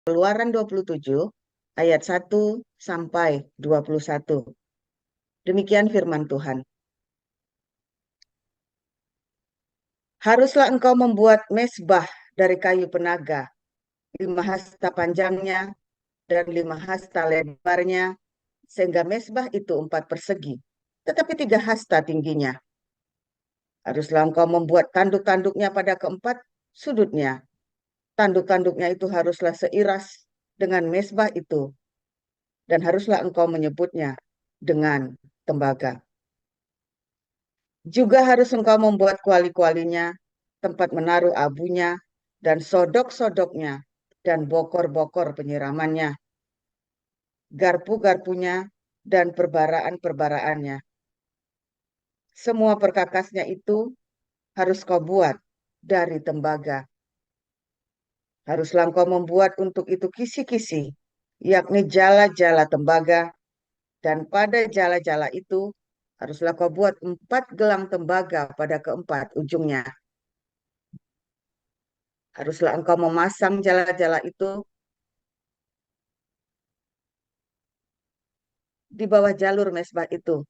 Keluaran 27 ayat 1 sampai 21. Demikian firman Tuhan. Haruslah engkau membuat mezbah dari kayu penaga, 5 hasta panjangnya dan 5 hasta lebarnya, sehingga mezbah itu 4 persegi, tetapi 3 hasta tingginya. Haruslah engkau membuat tanduk-tanduknya pada keempat sudutnya. Tanduk-tanduknya itu haruslah seiras dengan mezbah itu, dan haruslah engkau menyebutnya dengan tembaga. Juga harus engkau membuat kuali-kualinya, tempat menaruh abunya, dan sodok-sodoknya, dan bokor-bokor penyiramannya, garpu-garpunya, dan perbaraan-perbaraannya. Semua perkakasnya itu harus kau buat dari tembaga. Haruslah engkau membuat untuk itu kisi-kisi, yakni jala-jala tembaga, dan pada jala-jala itu haruslah kau buat 4 gelang tembaga pada keempat ujungnya. Haruslah engkau memasang jala-jala itu di bawah jalur mezbah itu,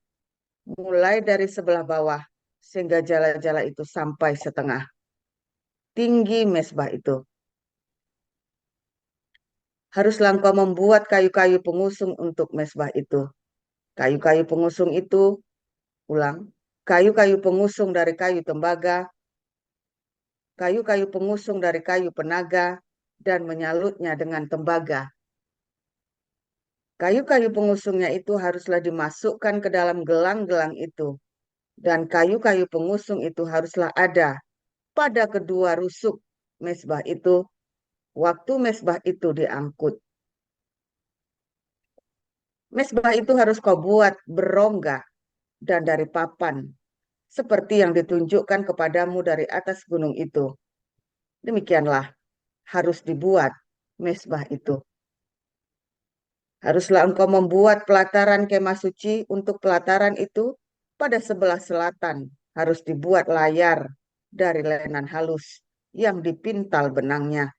mulai dari sebelah bawah, sehingga jala-jala itu sampai setengah tinggi mezbah itu. Haruslah engkau membuat kayu-kayu pengusung untuk mezbah itu. Kayu-kayu pengusung itu, ulang, kayu-kayu pengusung dari kayu tembaga, kayu-kayu pengusung dari kayu penaga, dan menyalutnya dengan tembaga. Kayu-kayu pengusungnya itu haruslah dimasukkan ke dalam gelang-gelang itu, dan kayu-kayu pengusung itu haruslah ada pada kedua rusuk mezbah itu waktu mezbah itu diangkut. Mezbah itu harus kau buat berongga dan dari papan, seperti yang ditunjukkan kepadamu dari atas gunung itu. Demikianlah harus dibuat mezbah itu. Haruslah engkau membuat pelataran kemah suci untuk pelataran itu pada sebelah selatan. Harus dibuat layar dari lenan halus yang dipintal benangnya.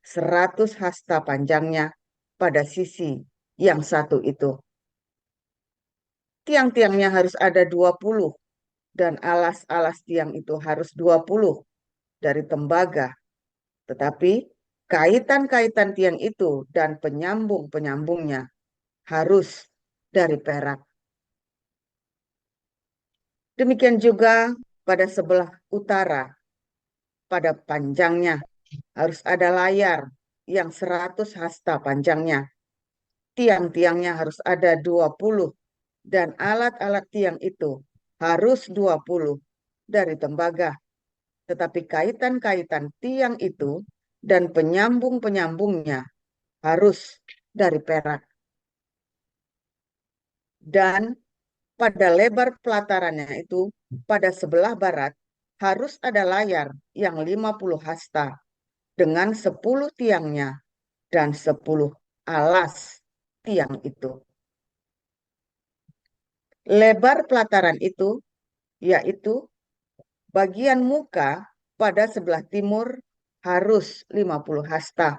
100 hasta panjangnya pada sisi yang satu itu. Tiang-tiangnya harus ada 20 dan alas-alas tiang itu harus 20 dari tembaga. Tetapi kaitan-kaitan tiang itu dan penyambung-penyambungnya harus dari perak. Demikian juga pada sebelah utara, pada panjangnya harus ada layar yang 100 hasta panjangnya. Tiang-tiangnya harus ada 20 dan alat-alat tiang itu harus 20 dari tembaga. Tetapi kaitan-kaitan tiang itu dan penyambung-penyambungnya harus dari perak. Dan pada lebar pelatarannya itu, pada sebelah barat, harus ada layar yang 50 hasta dengan 10 tiangnya dan 10 alas tiang itu. Lebar pelataran itu, yaitu bagian muka pada sebelah timur harus 50 hasta,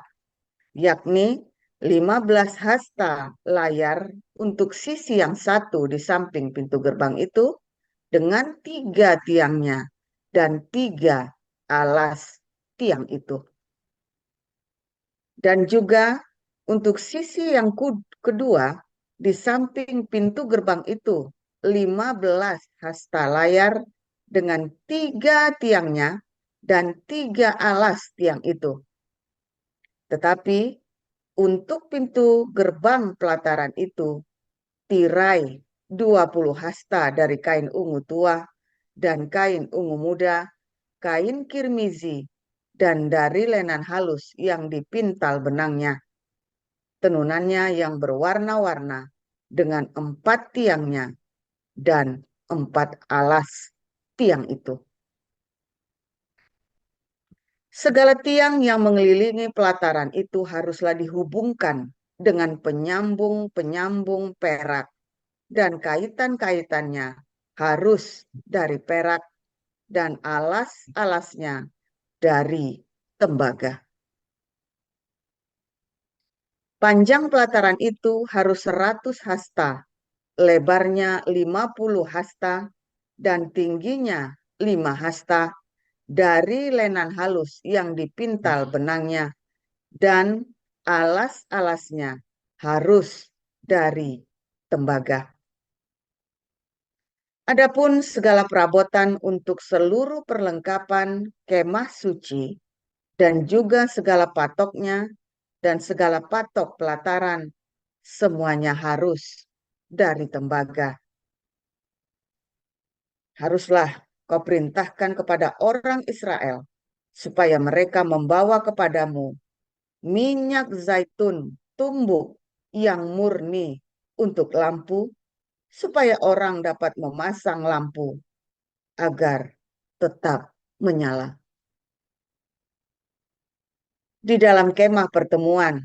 yakni 15 hasta layar untuk sisi yang satu di samping pintu gerbang itu dengan 3 tiangnya dan 3 alas tiang itu. Dan juga untuk sisi yang kedua di samping pintu gerbang itu 15 hasta layar dengan 3 tiangnya dan 3 alas tiang itu. Tetapi untuk pintu gerbang pelataran itu tirai 20 hasta dari kain ungu tua dan kain ungu muda, kain kirmizi, dan dari lenan halus yang dipintal benangnya. Tenunannya yang berwarna-warna dengan 4 tiangnya dan 4 alas tiang itu. Segala tiang yang mengelilingi pelataran itu haruslah dihubungkan dengan penyambung-penyambung perak dan kaitan-kaitannya harus dari perak dan alas-alasnya dari tembaga. Panjang pelataran itu harus 100 hasta, lebarnya 50 hasta, dan tingginya 5 hasta dari lenan halus yang dipintal benangnya, dan alas-alasnya harus dari tembaga. Adapun segala perabotan untuk seluruh perlengkapan kemah suci dan juga segala patoknya dan segala patok pelataran, semuanya harus dari tembaga. Haruslah kau perintahkan kepada orang Israel supaya mereka membawa kepadamu minyak zaitun tumbuk yang murni untuk lampu, supaya orang dapat memasang lampu agar tetap menyala. Di dalam kemah pertemuan,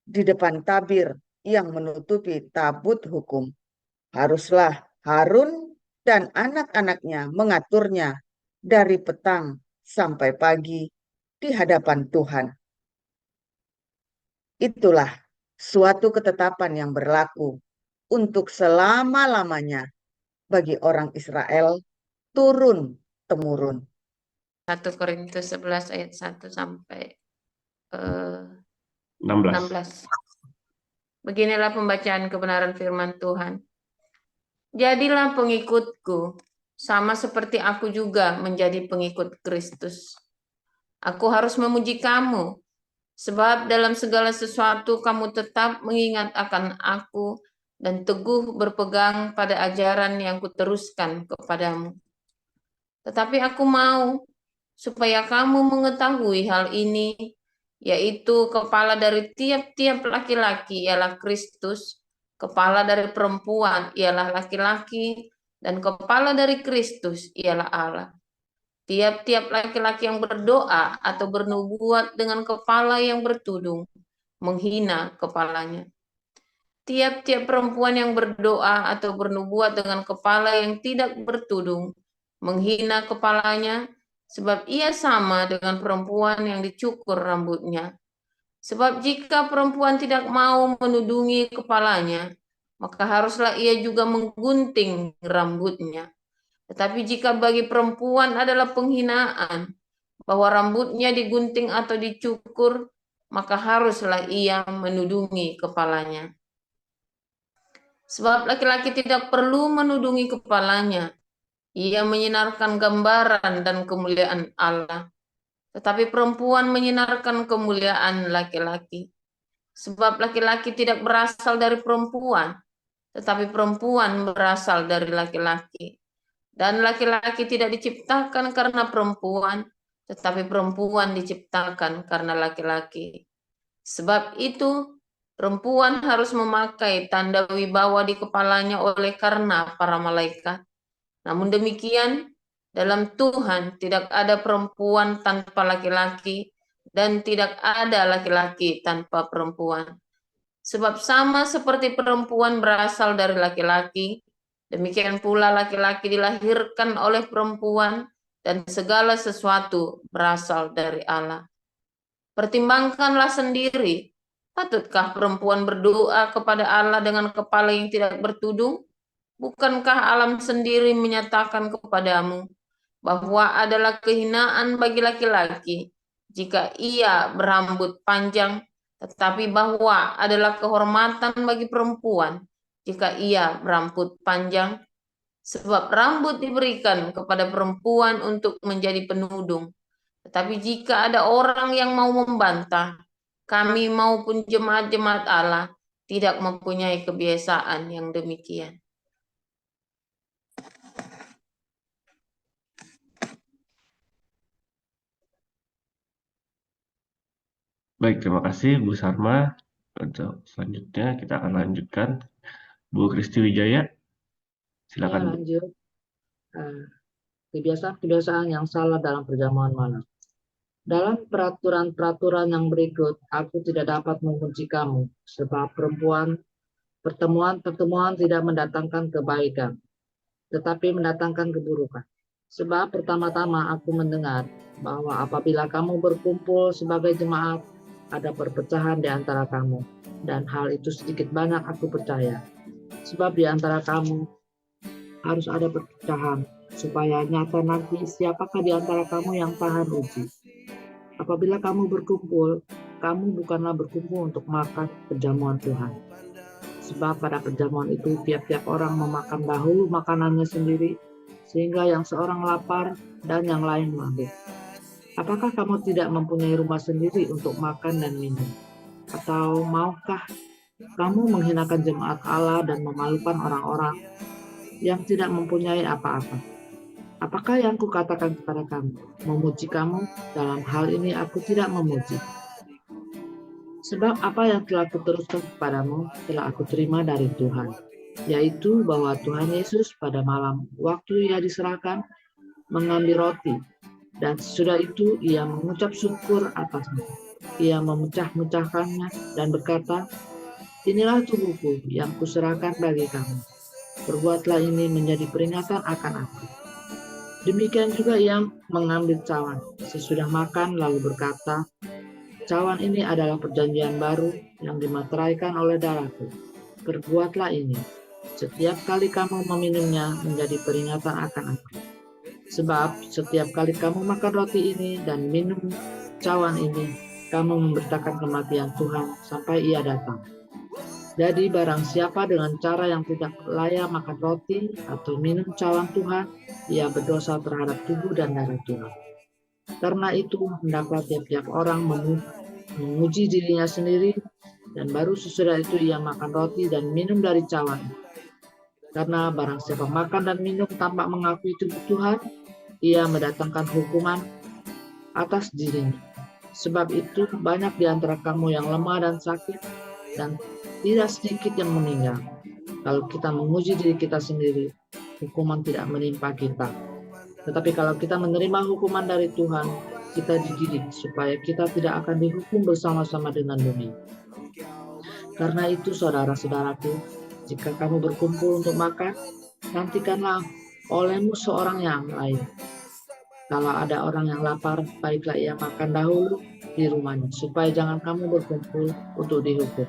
di depan tabir yang menutupi tabut hukum, haruslah Harun dan anak-anaknya mengaturnya dari petang sampai pagi di hadapan Tuhan. Itulah suatu ketetapan yang berlaku untuk selama-lamanya bagi orang Israel turun-temurun. 1 Korintus 11 ayat 1 sampai 16. 16. Beginilah pembacaan kebenaran firman Tuhan. Jadilah pengikutku, sama seperti aku juga menjadi pengikut Kristus. Aku harus memuji kamu, sebab dalam segala sesuatu kamu tetap mengingat akan aku dan teguh berpegang pada ajaran yang kuteruskan kepadamu. Tetapi aku mau supaya kamu mengetahui hal ini, yaitu kepala dari tiap-tiap laki-laki ialah Kristus, kepala dari perempuan ialah laki-laki, dan kepala dari Kristus ialah Allah. Tiap-tiap laki-laki yang berdoa atau bernubuat dengan kepala yang bertudung, menghina kepalanya. Tiap-tiap perempuan yang berdoa atau bernubuat dengan kepala yang tidak bertudung, menghina kepalanya, sebab ia sama dengan perempuan yang dicukur rambutnya. Sebab jika perempuan tidak mau menudungi kepalanya, maka haruslah ia juga menggunting rambutnya. Tetapi jika bagi perempuan adalah penghinaan, bahwa rambutnya digunting atau dicukur, maka haruslah ia menudungi kepalanya. Sebab laki-laki tidak perlu menudungi kepalanya. Ia menyinarkan gambaran dan kemuliaan Allah. Tetapi perempuan menyinarkan kemuliaan laki-laki. Sebab laki-laki tidak berasal dari perempuan, tetapi perempuan berasal dari laki-laki. Dan laki-laki tidak diciptakan karena perempuan, tetapi perempuan diciptakan karena laki-laki. Sebab itu, perempuan harus memakai tanda wibawa di kepalanya oleh karena para malaikat. Namun demikian, dalam Tuhan tidak ada perempuan tanpa laki-laki dan tidak ada laki-laki tanpa perempuan. Sebab sama seperti perempuan berasal dari laki-laki, demikian pula laki-laki dilahirkan oleh perempuan dan segala sesuatu berasal dari Allah. Pertimbangkanlah sendiri, patutkah perempuan berdoa kepada Allah dengan kepala yang tidak bertudung? Bukankah alam sendiri menyatakan kepadamu bahwa adalah kehinaan bagi laki-laki jika ia berambut panjang, tetapi bahwa adalah kehormatan bagi perempuan jika ia berambut panjang? Sebab rambut diberikan kepada perempuan untuk menjadi penudung. Tetapi jika ada orang yang mau membantah, kami maupun jemaat-jemaat Allah tidak mempunyai kebiasaan yang demikian. Baik, terima kasih Bu Sarma. Untuk selanjutnya kita akan lanjutkan Bu Kristi Wijaya. Silakan Bu. Lanjut. Kebiasaan-kebiasaan yang salah dalam perjamuan malam. Dalam peraturan-peraturan yang berikut, aku tidak dapat membenci kamu, sebab pertemuan-pertemuan tidak mendatangkan kebaikan, tetapi mendatangkan keburukan. Sebab pertama-tama aku mendengar bahwa apabila kamu berkumpul sebagai jemaat, ada perpecahan di antara kamu, dan hal itu sedikit banyak aku percaya. Sebab di antara kamu harus ada perpecahan, supaya nyata nanti siapakah di antara kamu yang tahan uji. Apabila kamu berkumpul, kamu bukanlah berkumpul untuk makan perjamuan Tuhan. Sebab pada perjamuan itu tiap-tiap orang memakan dahulu makanannya sendiri, sehingga yang seorang lapar dan yang lain mabuk. Apakah kamu tidak mempunyai rumah sendiri untuk makan dan minum? Atau maukah kamu menghinakan jemaat Allah dan memalukan orang-orang yang tidak mempunyai apa-apa? Apakah yang kukatakan kepada kamu? Memuji kamu? Dalam hal ini aku tidak memuji. Sebab apa yang telah kuteruskan kepadamu telah aku terima dari Tuhan, yaitu bahwa Tuhan Yesus pada malam waktu ia diserahkan mengambil roti, dan sesudah itu ia mengucap syukur atasnya. Ia memecah-mecahkannya dan berkata, "Inilah tubuhku yang kuserahkan bagi kamu. Perbuatlah ini menjadi peringatan akan aku." Demikian juga ia mengambil cawan sesudah makan lalu berkata, "Cawan ini adalah perjanjian baru yang dimateraikan oleh darahku. Perbuatlah ini setiap kali kamu meminumnya menjadi peringatan akan aku. Sebab setiap kali kamu makan roti ini dan minum cawan ini, kamu memberitakan kematian Tuhan sampai ia datang. Jadi barang siapa dengan cara yang tidak layak makan roti atau minum cawan Tuhan, ia berdosa terhadap tubuh dan darah Tuhan. Karena itu hendaklah tiap-tiap orang menguji dirinya sendiri, dan baru sesudah itu ia makan roti dan minum dari cawan. Karena barang siapa makan dan minum tanpa mengakui tubuh Tuhan, ia mendatangkan hukuman atas dirinya. Sebab itu banyak di antara kamu yang lemah dan sakit, dan tidak sedikit yang meninggal. Kalau kita menguji diri kita sendiri, hukuman tidak menimpa kita. Tetapi kalau kita menerima hukuman dari Tuhan, kita dididik supaya kita tidak akan dihukum bersama-sama dengan dunia. Karena itu saudara-saudaraku, jika kamu berkumpul untuk makan, nantikanlah olehmu seorang yang lain. Kalau ada orang yang lapar, baiklah ia makan dahulu di rumahnya, supaya jangan kamu berkumpul untuk dihukum.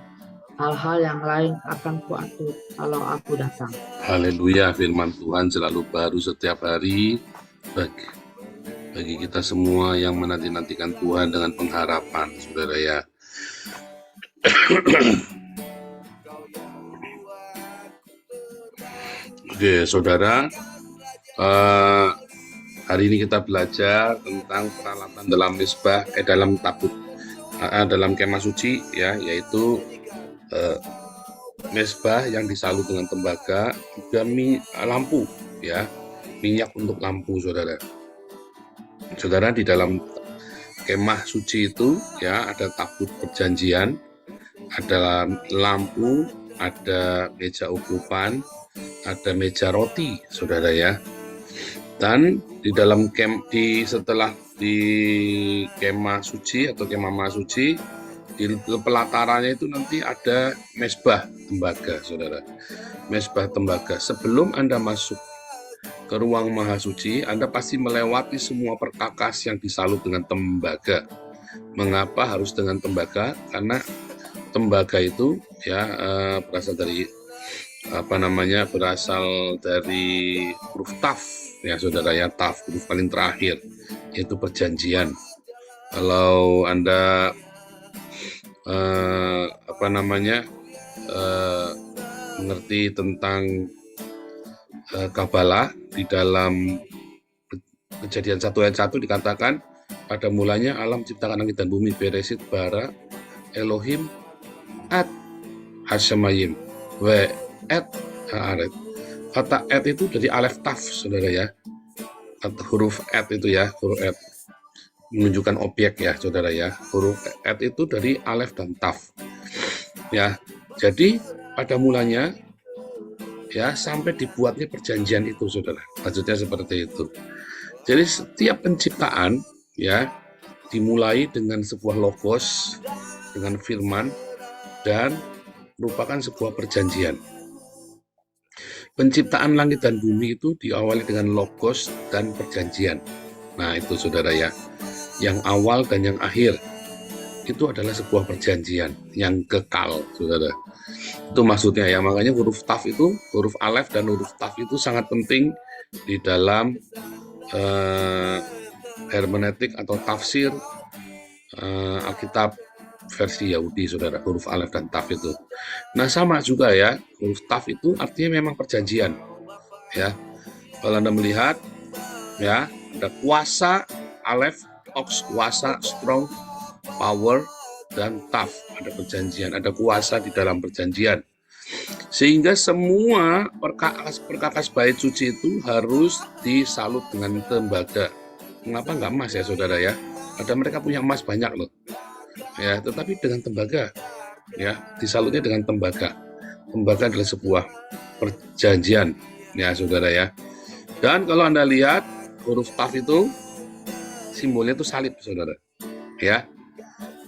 Hal-hal yang lain akan kuatur kalau aku datang. Haleluya, firman Tuhan selalu baru setiap hari bagi kita semua yang menanti-nantikan Tuhan dengan pengharapan, saudara ya. Oke, saudara, hari ini kita belajar tentang peralatan dalam mesbah, dalam tabut, dalam kemah suci, ya, yaitu mesbah yang disalut dengan tembaga, juga lampu, ya, minyak untuk lampu, saudara. Saudara, di dalam kemah suci itu, ya, ada tabut perjanjian, ada lampu, ada meja ukupan, ada meja roti, saudara ya. Dan di dalam setelah di kemah suci atau kemah mahasuci, di pelatarannya itu nanti ada mesbah tembaga, saudara. Mesbah tembaga. Sebelum Anda masuk ke ruang mahasuci, Anda pasti melewati semua perkakas yang disalut dengan tembaga. Mengapa harus dengan tembaga? Karena tembaga itu ya berasal dari berasal dari huruf taf, ya saudara ya, taf, huruf paling terakhir, yaitu perjanjian. Kalau Anda mengerti tentang Kabalah, di dalam Kejadian 1 ayat 1 dikatakan, pada mulanya alam ciptakan langit dan bumi, Beresit bara Elohim at Hashemayim we et haaret. Kata et itu dari alef taf, saudara ya, atau huruf et itu ya, huruf et menunjukkan objek ya, saudara ya. Huruf et itu dari alef dan taf, ya. Jadi pada mulanya ya sampai dibuatnya perjanjian itu, saudara. Maksudnya seperti itu. Jadi setiap penciptaan ya dimulai dengan sebuah logos, dengan firman, dan merupakan sebuah perjanjian. Penciptaan langit dan bumi itu diawali dengan logos dan perjanjian. Nah itu, saudara ya, yang awal dan yang akhir. itu adalah sebuah perjanjian yang kekal, saudara. Itu maksudnya ya, makanya huruf taf itu, huruf alef dan huruf taf itu sangat penting di dalam hermeneutik atau tafsir Alkitab versi Yahudi, saudara, huruf alef dan taf itu. Nah, sama juga ya, huruf taf itu artinya memang perjanjian. Ya, kalau Anda melihat, ya, ada kuasa, alef, ox, kuasa, strong, power, dan taf, ada perjanjian, ada kuasa di dalam perjanjian. Sehingga semua perkakas bait suci itu harus disalut dengan tembaga. Mengapa nggak emas ya, saudara ya? Ada mereka punya emas banyak loh. Ya, tetapi dengan tembaga. Ya, disalutnya dengan tembaga. Tembaga adalah sebuah perjanjian, ya, saudara ya. Dan kalau Anda lihat huruf taf itu simbolnya itu salib, saudara. Ya.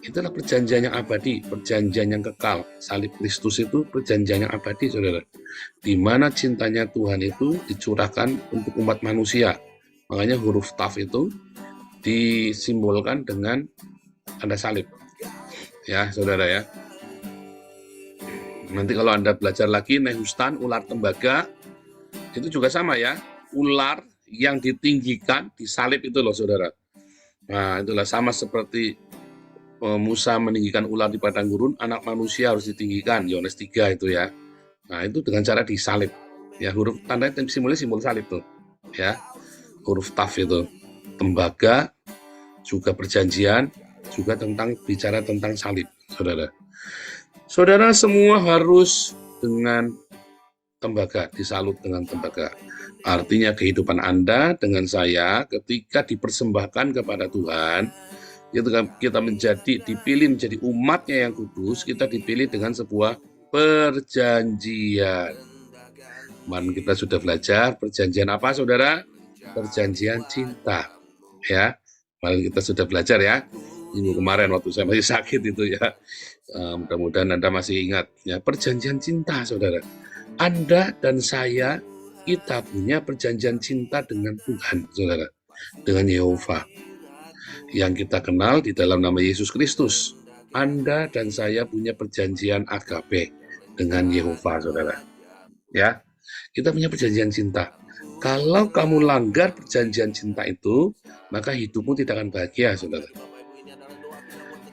Itulah perjanjian yang abadi, perjanjian yang kekal. Salib Kristus itu perjanjian yang abadi, saudara. Di mana cintanya Tuhan itu dicurahkan untuk umat manusia. Makanya huruf taf itu disimbolkan dengan tanda salib. Ya, saudara ya. Nanti kalau Anda belajar lagi, Nehustan, ular tembaga, itu juga sama ya. Ular yang ditinggikan, disalib itu loh, saudara. Nah, itulah sama seperti Musa meninggikan ular di padang gurun, anak manusia harus ditinggikan, Yohanes 3 itu ya. Nah, itu dengan cara disalib. Ya, huruf tanda simbolnya simbol salib tuh. Ya. Huruf taf itu tembaga, juga perjanjian, juga bicara tentang salib, saudara. Saudara semua harus dengan tembaga, disalut dengan tembaga. Artinya kehidupan Anda dengan saya ketika dipersembahkan kepada Tuhan, kita dipilih menjadi umatnya yang kudus, kita dipilih dengan sebuah perjanjian. Kemarin kita sudah belajar perjanjian apa, saudara? Perjanjian cinta. Ya, kemarin kita sudah belajar ya. Minggu kemarin waktu saya masih sakit itu ya. Mudah-mudahan Anda masih ingat ya, perjanjian cinta, saudara. Anda dan saya, kita punya perjanjian cinta dengan Tuhan, saudara, dengan Yehova yang kita kenal di dalam nama Yesus Kristus. Anda dan saya punya perjanjian agape dengan Yehova, saudara. Ya, kita punya perjanjian cinta. Kalau kamu langgar perjanjian cinta itu, maka hidupmu tidak akan bahagia, saudara.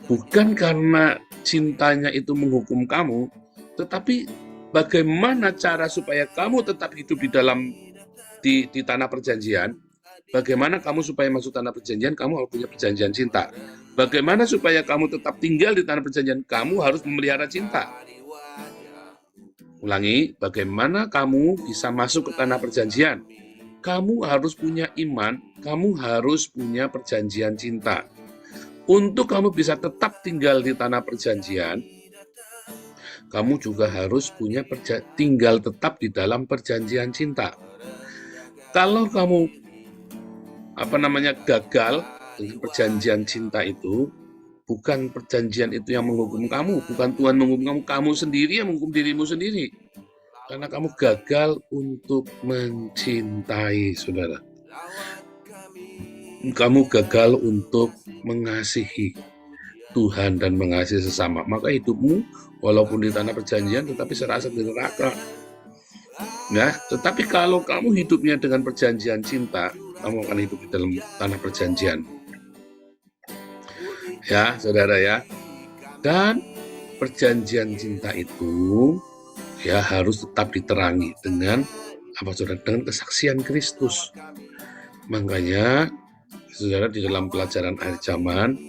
Bukan karena cintanya itu menghukum kamu, tetapi bagaimana cara supaya kamu tetap hidup di tanah perjanjian. Bagaimana kamu supaya masuk tanah perjanjian, kamu harus punya perjanjian cinta. Bagaimana supaya kamu tetap tinggal di tanah perjanjian, kamu harus memelihara cinta. Ulangi, bagaimana kamu bisa masuk ke tanah perjanjian? Kamu harus punya iman, kamu harus punya perjanjian cinta. Untuk kamu bisa tetap tinggal di tanah perjanjian, kamu juga harus punya tinggal tetap di dalam perjanjian cinta. Kalau kamu gagal dengan perjanjian cinta itu, bukan perjanjian itu yang menghukum kamu, bukan Tuhan menghukum kamu sendiri yang menghukum dirimu sendiri, karena kamu gagal untuk mencintai, saudara. Kamu gagal untuk mengasihi Tuhan dan mengasihi sesama, maka hidupmu walaupun di tanah perjanjian tetapi serasa di neraka. Ya, tetapi kalau kamu hidupnya dengan perjanjian cinta, kamu akan hidup di dalam tanah perjanjian. Ya, saudara ya. Dan perjanjian cinta itu ya harus tetap diterangi dengan apa, saudara? Dengan kesaksian Kristus. Makanya, saudara, di dalam pelajaran akhir zaman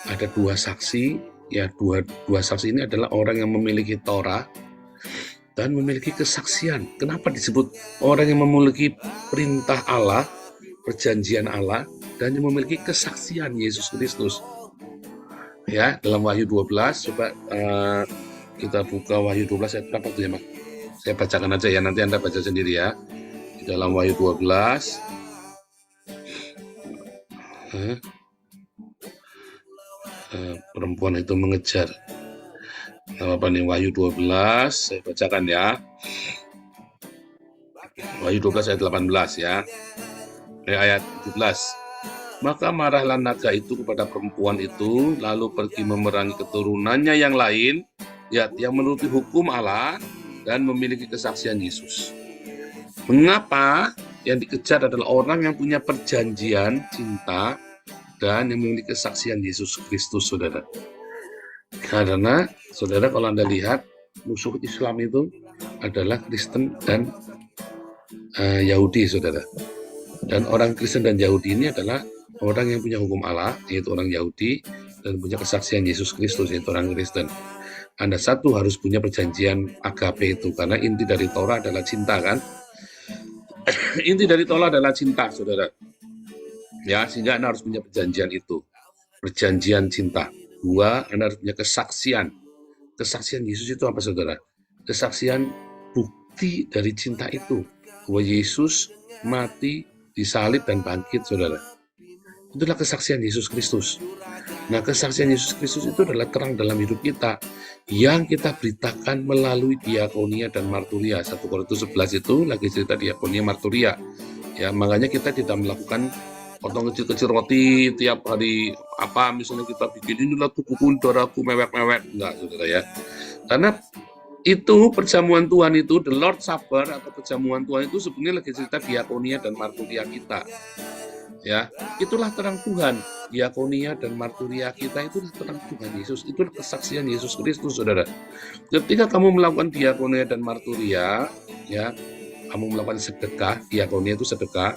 ada dua saksi. Ya, dua saksi ini adalah orang yang memiliki Torah dan memiliki kesaksian. Kenapa disebut orang yang memiliki perintah Allah, perjanjian Allah, dan yang memiliki kesaksian Yesus Kristus? Ya, dalam Wahyu 12, coba kita buka Wahyu 12 ayat berapa tuh ya, Mas? Saya bacakan aja ya, nanti Anda baca sendiri ya. Di dalam Wahyu 12, perempuan itu mengejar. Apa nih, Wahyu 12, saya bacakan ya. Wahyu 12 ayat 18 ya. Ayat 17. Maka marahlah naga itu kepada perempuan itu, lalu pergi memerangi keturunannya yang lain, yang menuruti hukum Allah dan memiliki kesaksian Yesus. Mengapa yang dikejar adalah orang yang punya perjanjian cinta dan yang memiliki kesaksian Yesus Kristus, saudara. Karena, saudara, kalau Anda lihat, musuh Islam itu adalah Kristen dan Yahudi, saudara. Dan orang Kristen dan Yahudi ini adalah orang yang punya hukum Allah, yaitu orang Yahudi, dan punya kesaksian Yesus Kristus, yaitu orang Kristen. Anda satu harus punya perjanjian agape itu, karena inti dari Torah adalah cinta, kan? Inti dari Torah adalah cinta, saudara. Ya, sehingga Anda harus punya perjanjian itu. Perjanjian cinta. Dua, Anda harus punya kesaksian. Kesaksian Yesus itu apa, saudara? Kesaksian bukti dari cinta itu. Bahwa Yesus mati, disalib, dan bangkit, saudara. Itulah kesaksian Yesus Kristus. Nah, kesaksian Yesus Kristus itu adalah terang dalam hidup kita yang kita beritakan melalui diakonia dan marturia. 1 Korintus 11 itu lagi cerita diakonia marturia. Ya, makanya kita tidak melakukan potong kecil-kecil roti tiap hari, apa misalnya kita bikin inilah tubuhku darahku mewek-mewek, enggak, saudara ya. Karena itu perjamuan Tuhan itu, the Lord Supper atau perjamuan Tuhan itu sebenarnya lagi cerita diakonia dan marturia kita. Ya, itulah terang Tuhan. Diakonia dan marturia kita itulah terang Tuhan Yesus. Itulah kesaksian Yesus Kristus, saudara. Ketika kamu melakukan diakonia dan marturia, ya, kamu melakukan sedekah. Diakonia itu sedekah,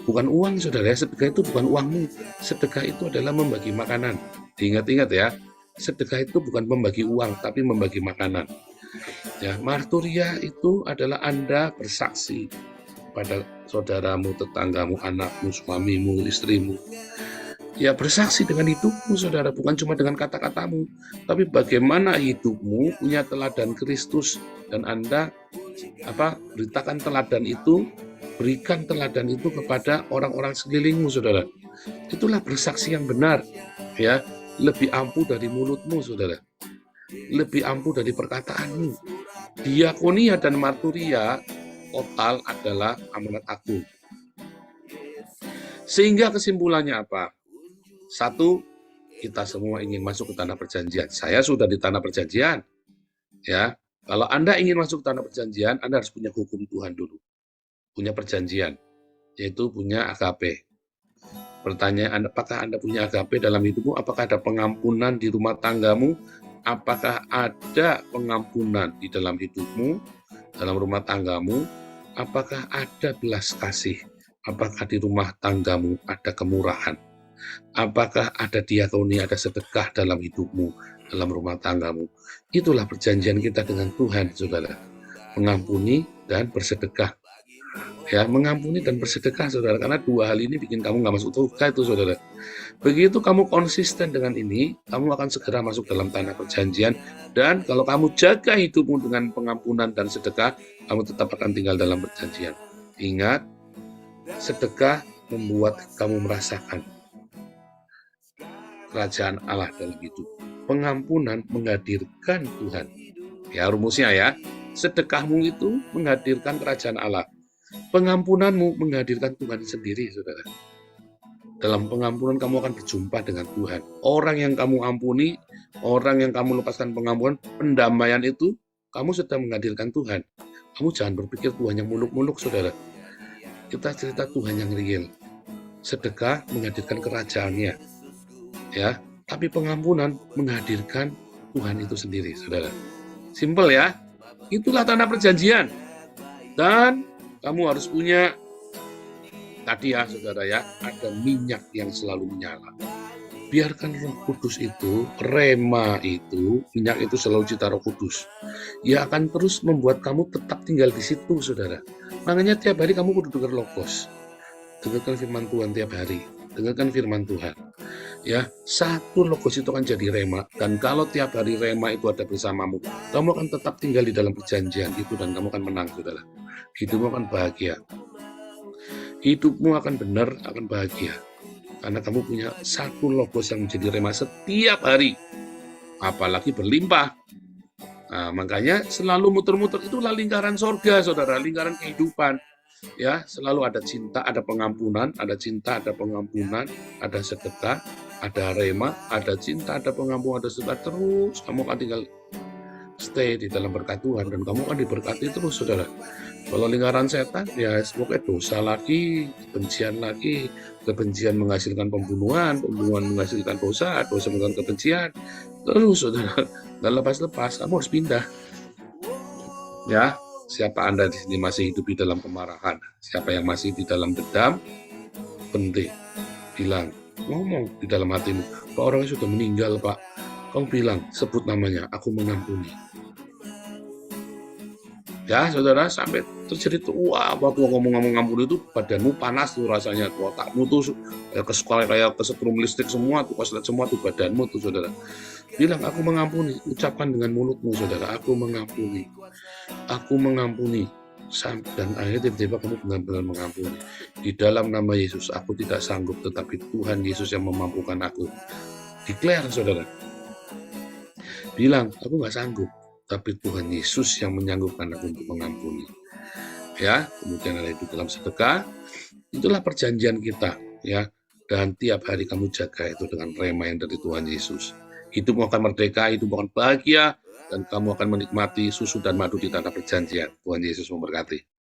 bukan uang, saudara. Sedekah itu bukan uangmu. Sedekah itu adalah membagi makanan. Diingat-ingat ya, sedekah itu bukan membagi uang, tapi membagi makanan. Ya, marturia itu adalah Anda bersaksi pada saudaramu, tetanggamu, anakmu, suamimu, istrimu. Ya, bersaksi dengan hidupmu, saudara, bukan cuma dengan kata-katamu, tapi bagaimana hidupmu punya teladan Kristus, dan Anda beritakan teladan itu, berikan teladan itu kepada orang-orang sekelilingmu, saudara. Itulah bersaksi yang benar, ya, lebih ampuh dari mulutmu, saudara. Lebih ampuh dari perkataanmu. Diakonia dan marturia total adalah amanat agung. Sehingga kesimpulannya apa? Satu, kita semua ingin masuk ke tanah perjanjian. Saya sudah di tanah perjanjian. Ya, kalau Anda ingin masuk ke tanah perjanjian, Anda harus punya hukum Tuhan dulu. Punya perjanjian, yaitu punya agape. Pertanyaan, apakah Anda punya agape dalam hidupmu? Apakah ada pengampunan di rumah tanggamu? Apakah ada pengampunan di dalam hidupmu, dalam rumah tanggamu? Apakah ada belas kasih? Apakah di rumah tanggamu ada kemurahan? Apakah ada diakonia, ada sedekah dalam hidupmu, dalam rumah tanggamu? Itulah perjanjian kita dengan Tuhan, saudara. Mengampuni dan bersedekah. Ya, mengampuni dan bersedekah, saudara. Karena dua hal ini bikin kamu nggak masuk surga itu, saudara. Begitu kamu konsisten dengan ini, kamu akan segera masuk dalam tanah perjanjian. Dan kalau kamu jaga hidupmu dengan pengampunan dan sedekah, kamu tetap akan tinggal dalam perjanjian. Ingat, sedekah membuat kamu merasakan kerajaan Allah dalam hidup. Pengampunan menghadirkan Tuhan. Ya, rumusnya ya. Sedekahmu itu menghadirkan kerajaan Allah. Pengampunanmu menghadirkan Tuhan sendiri, saudara. Dalam pengampunan kamu akan berjumpa dengan Tuhan. Orang yang kamu ampuni, orang yang kamu lepaskan pengampunan, pendamaian itu, kamu sedang menghadirkan Tuhan. Kamu jangan berpikir Tuhan yang muluk-muluk, saudara. Kita cerita Tuhan yang real. Sedekah menghadirkan kerajaannya. Ya, tapi pengampunan menghadirkan Tuhan itu sendiri, saudara. Simpel ya. Itulah tanah perjanjian. Dan kamu harus punya, tadi ya saudara ya, ada minyak yang selalu menyala. Biarkan Roh Kudus itu, rema itu, minyak itu selalu cita Roh Kudus. Ya akan terus membuat kamu tetap tinggal di situ, saudara. Makanya tiap hari kamu kudu dengar Logos. Dengarkan firman Tuhan tiap hari. Dengarkan firman Tuhan. Ya, satu Logos itu akan jadi rema. Dan kalau tiap hari rema itu ada bersamamu, kamu akan tetap tinggal di dalam perjanjian itu dan kamu akan menang, saudara. Hidupmu akan bahagia. Hidupmu akan benar, akan bahagia. Karena kamu punya satu Logos yang menjadi rema setiap hari. Apalagi berlimpah. Nah, makanya selalu muter-muter itulah lingkaran sorga, saudara. Lingkaran kehidupan. ya, selalu ada cinta, ada pengampunan, ada cinta, ada pengampunan, ada sedekah, ada rema, ada cinta, ada pengampunan, ada sedekah, terus kamu akan tinggal stay di dalam berkat Tuhan dan kamu akan diberkati terus, saudara. Kalau lingkaran setan, ya pokoknya dosa lagi, kebencian menghasilkan pembunuhan, pembunuhan menghasilkan dosa, dosa menghasilkan kebencian, terus saudara, nggak lepas-lepas, kamu harus pindah. Ya, siapa Anda di sini masih hidup di dalam kemarahan? Siapa yang masih di dalam dendam? Penting, bilang, ngomong di dalam hatimu, Pak, orangnya sudah meninggal, Pak. Kamu bilang, sebut namanya, aku mengampuni. Ya, saudara, sampai terjadi tuh, wah, waktu ngomong-ngomong ampun itu badanmu panas tuh rasanya, tuh otakmu tuh kayak kesetrum listrik semua, tuh koslet semua tuh badanmu tuh, saudara. Bilang, aku mengampuni, ucapkan dengan mulutmu, saudara, aku mengampuni, dan akhirnya tiba-tiba kamu benar-benar mengampuni. Di dalam nama Yesus, aku tidak sanggup, tetapi Tuhan Yesus yang memampukan aku. Declare, saudara. Bilang, aku nggak sanggup, tapi Tuhan Yesus yang menyanggupkan aku untuk mengampuni. Ya, kemudian ada itu dalam sedekah. Itulah perjanjian kita, ya. Dan tiap hari kamu jaga itu dengan rema yang dari Tuhan Yesus. Hidupmu akan merdeka, hidupmu akan bahagia, dan kamu akan menikmati susu dan madu di tanah perjanjian. Tuhan Yesus memberkati.